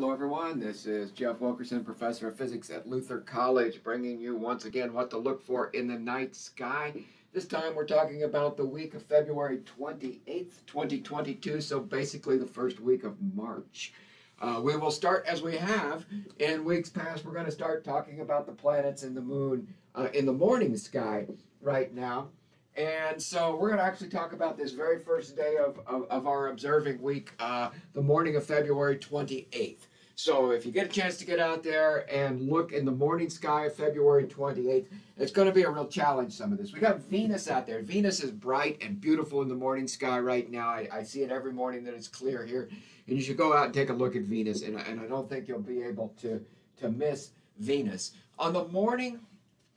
Hello everyone, this is Jeff Wilkerson, Professor of Physics at Luther College, bringing you once again what to look for in the night sky. This time we're talking about the week of February 28th, 2022, so basically the first week of March. We will start as we have in weeks past. We're going to start talking about the planets and the moon in the morning sky right now. And so we're going to actually talk about this very first day of our observing week, the morning of February 28th. So if you get a chance to get out there and look in the morning sky of February 28th, it's going to be a real challenge, some of this. We got Venus out there. Venus is bright and beautiful in the morning sky right now. I see it every morning that it's clear here. And you should go out and take a look at Venus. And I don't think you'll be able to miss Venus. On the morning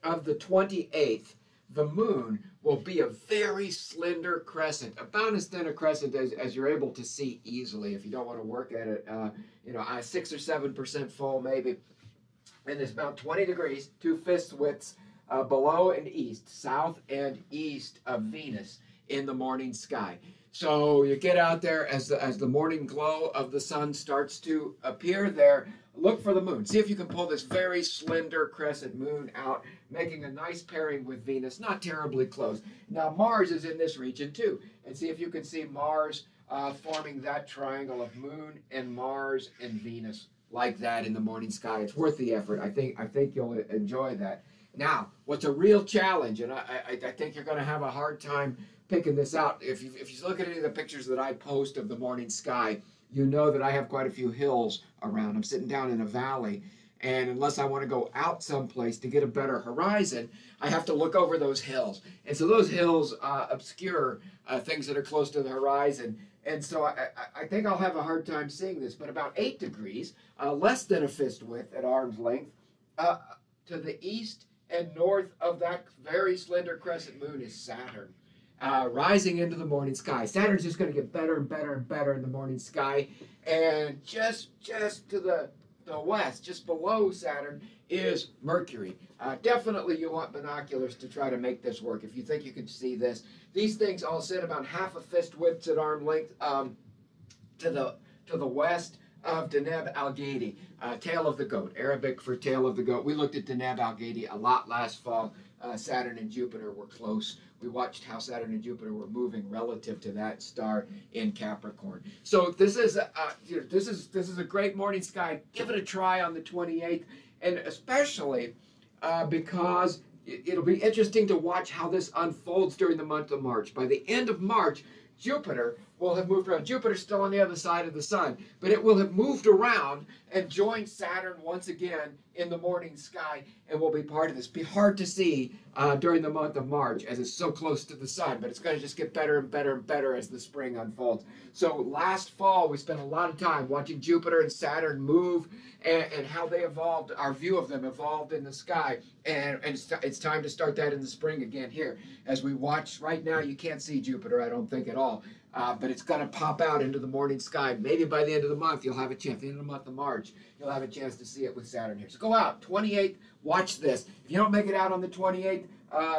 of the 28th, the moon will be a very slender crescent, about as thin a crescent as you're able to see easily if you don't want to work at it. 6 or 7% full maybe. And it's about 20 degrees, 2 fist widths below and east, south and east of Venus in the morning sky. So you get out there as the morning glow of the sun starts to appear there. Look for the moon. See if you can pull this very slender crescent moon out, making a nice pairing with Venus, not terribly close. Now Mars is in this region too, and see if you can see Mars forming that triangle of moon and Mars and Venus like that in the morning sky. It's worth the effort. I think you'll enjoy that. Now, what's a real challenge, and I think you're going to have a hard time picking this out. If you look at any of the pictures that I post of the morning sky, you know that I have quite a few hills around. I'm sitting down in a valley, and unless I want to go out someplace to get a better horizon, I have to look over those hills. And so those hills obscure things that are close to the horizon. And so I think I'll have a hard time seeing this, but about 8 degrees, less than a fist width at arm's length, to the east and north of that very slender crescent moon is Saturn. Rising into the morning sky. Saturn's just going to get better and better and better in the morning sky. And just to the west, just below Saturn, is Mercury. Definitely you want binoculars to try to make this work if you think you can see this. These things all sit about half a fist width at arm length to the west of Deneb Al-Gadi, tail of the goat, Arabic for tail of the goat. We looked at Deneb Al-Gadi a lot last fall. Saturn and Jupiter were close. We watched how Saturn and Jupiter were moving relative to that star in Capricorn. So this is a great morning sky. Give it a try on the 28th, and especially because it'll be interesting to watch how this unfolds during the month of March. By the end of March, Jupiter will have moved around. Jupiter's still on the other side of the sun, but it will have moved around and joined Saturn once again in the morning sky and will be part of this. Be hard to see during the month of March as it's so close to the sun, but it's going to just get better and better and better as the spring unfolds. So last fall, we spent a lot of time watching Jupiter and Saturn move and how they evolved, our view of them evolved in the sky. And it's time to start that in the spring again here. As we watch right now, you can't see Jupiter, I don't think at all. But it's going to pop out into the morning sky. Maybe by the end of the month, you'll have a chance. The end of the month of March, you'll have a chance to see it with Saturn here. So go out, 28th, watch this. If you don't make it out on the 28th,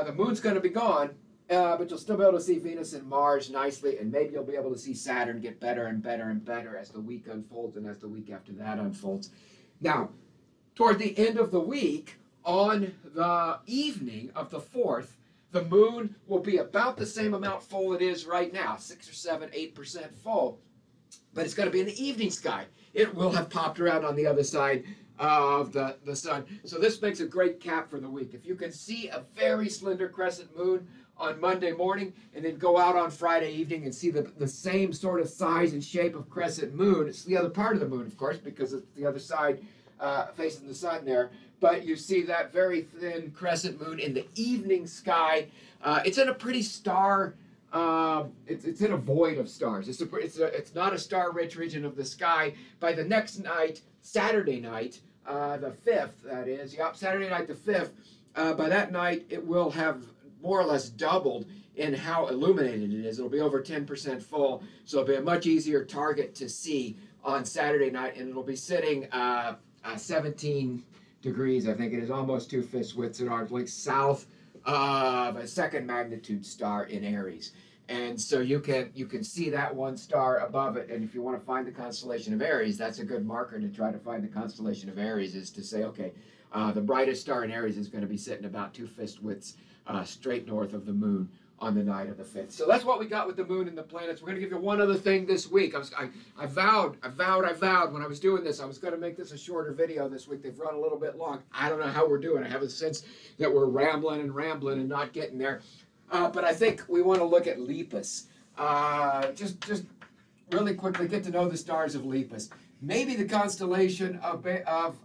the moon's going to be gone, but you'll still be able to see Venus and Mars nicely, and maybe you'll be able to see Saturn get better and better and better as the week unfolds and as the week after that unfolds. Now, toward the end of the week, on the evening of the 4th, the moon will be about the same amount full it is right now, 6 or 7, 8% full. But it's going to be in the evening sky. It will have popped around on the other side of the sun. So this makes a great cap for the week. If you can see a very slender crescent moon on Monday morning and then go out on Friday evening and see the same sort of size and shape of crescent moon, it's the other part of the moon, of course, because it's the other side facing the sun there. But you see that very thin crescent moon in the evening sky. It's in a pretty star. It's in a void of stars. It's not a star-rich region of the sky. By the next night, Saturday night, the 5th, that is. Yep, Saturday night the 5th. By that night, it will have more or less doubled in how illuminated it is. It'll be over 10% full, so it'll be a much easier target to see on Saturday night, and it'll be sitting 17 degrees, I think it is, almost 2 fist widths at arm's length, south of a second magnitude star in Aries. And so you can see that one star above it. And if you want to find the constellation of Aries, that's a good marker to try to find the constellation of Aries, is to say, okay, the brightest star in Aries is going to be sitting about 2 fist widths straight north of the moon on the night of the 5th. So that's what we got with the moon and the planets. We're going to give you one other thing this week. I vowed when I was doing this, I was going to make this a shorter video this week. They've run a little bit long. I don't know how we're doing. I have a sense that we're rambling and not getting there. But I think we want to look at Lepus. Just really quickly get to know the stars of Lepus. Maybe the constellation of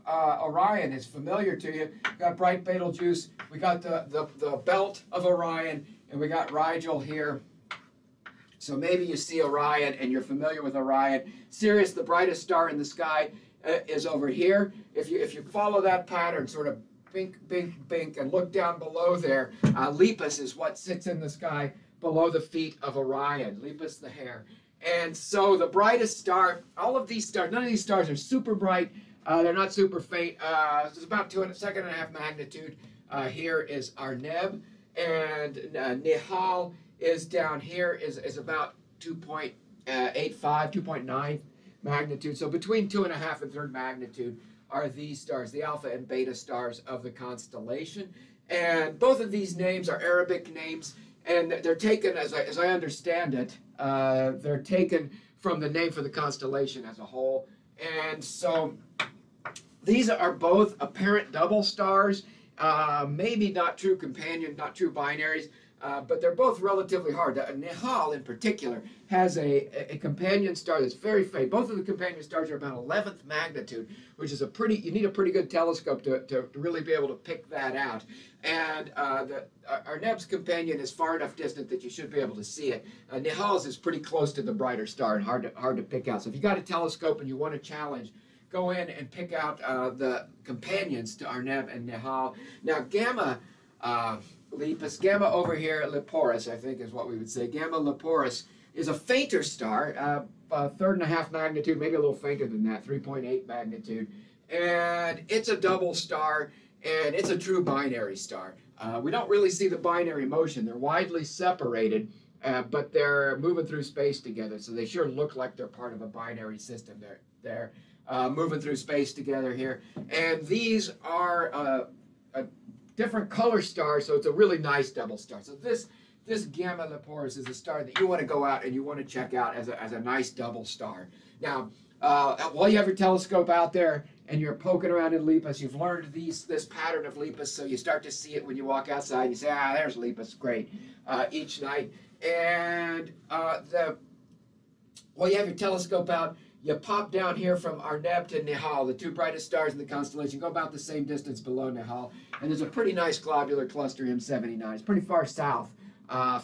Orion is familiar to you. We got bright Betelgeuse. We got the belt of Orion. And we got Rigel here. So maybe you see Orion and you're familiar with Orion. Sirius, the brightest star in the sky, is over here. If you follow that pattern, sort of bink, bink, bink, and look down below there, Lepus is what sits in the sky below the feet of Orion. Lepus, the hare. And so the brightest star, all of these stars, none of these stars are super bright. They're not super faint. It's about 2.5 magnitude. Here is our Neb. And Nihal is down here, is about 2.85, 2.9 magnitude. So between 2.5 and 3 magnitude are these stars, the alpha and beta stars of the constellation. And both of these names are Arabic names, and they're taken, as I understand it, they're taken from the name for the constellation as a whole. And so these are both apparent double stars. Maybe not true companion, not true binaries, but they're both relatively hard. Nihal, in particular, has a companion star that's very faint. Both of the companion stars are about 11th magnitude, which is you need a pretty good telescope to really be able to pick that out. And our Neb's companion is far enough distant that you should be able to see it. Nihal's is pretty close to the brighter star and hard to pick out. So if you got a telescope and you want to challenge, go in and pick out the companions to Arneb and Nihal. Now, Gamma Lepus, Gamma over here, Leporis, I think is what we would say. Gamma Leporis is a fainter star, 3.5 magnitude, maybe a little fainter than that, 3.8 magnitude. And it's a double star, and it's a true binary star. We don't really see the binary motion. They're widely separated, but they're moving through space together, so they sure look like they're part of a binary system. They're moving through space together here. And these are a different color stars, so it's a really nice double star. So this Gamma Leporis is a star that you want to go out and you want to check out as a nice double star. Now, while you have your telescope out there and you're poking around in Lepus, you've learned this pattern of Lepus, so you start to see it when you walk outside. And you say, there's Lepus, great, each night. And while you have your telescope out, you pop down here from Arneb to Nihal, the 2 brightest stars in the constellation, go about the same distance below Nihal, and there's a pretty nice globular cluster, M79. It's pretty far south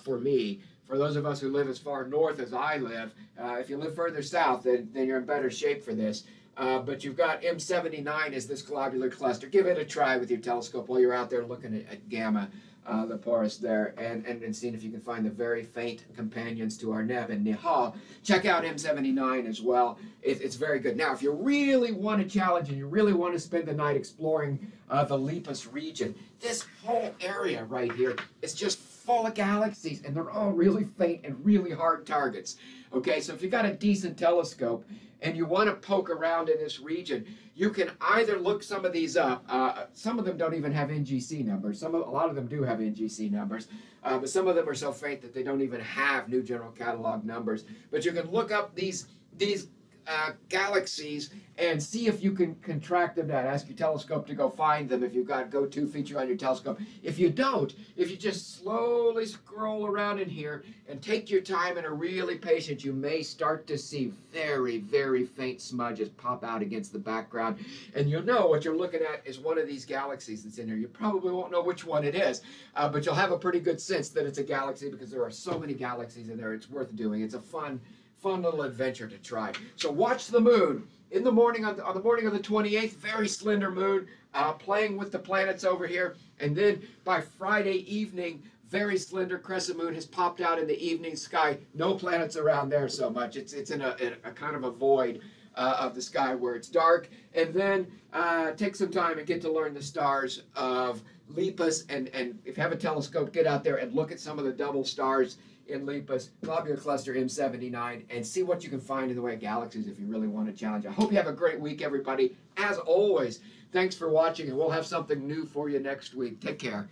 for me. For those of us who live as far north as I live, if you live further south, then you're in better shape for this. But you've got M79 as this globular cluster. Give it a try with your telescope while you're out there looking at Gamma Leporis there, and seeing if you can find the very faint companions to Arneb and Nihal. Check out M79 as well. It's very good. Now, if you really want to challenge and you really want to spend the night exploring the Lepus region, this whole area right here is just full of galaxies, and they're all really faint and really hard targets. Okay, so if you got a decent telescope and you want to poke around in this region, you can either look some of these up. Some of them don't even have NGC numbers. A lot of them do have NGC numbers, but some of them are so faint that they don't even have New General Catalog numbers. But you can look up these galaxies and see if you can track them down. Ask your telescope to go find them if you've got go-to feature on your telescope. If you don't, if you just slowly scroll around in here and take your time and are really patient, you may start to see very, very faint smudges pop out against the background. And you'll know what you're looking at is one of these galaxies that's in here. You probably won't know which one it is, but you'll have a pretty good sense that it's a galaxy because there are so many galaxies in there. It's worth doing. It's a fun little adventure to try. So watch the moon in the morning on the morning of the 28th. Very slender moon, playing with the planets over here, and then by Friday evening, very slender crescent moon has popped out in the evening sky. No planets around there so much. It's in a kind of a void of the sky where it's dark. And then take some time and get to learn the stars of Lepus. And if you have a telescope, get out there and look at some of the double stars in Lepus, globular cluster M79, and see what you can find in the way of galaxies if you really want to challenge. I hope you have a great week, everybody. As always, thanks for watching, and we'll have something new for you next week. Take care.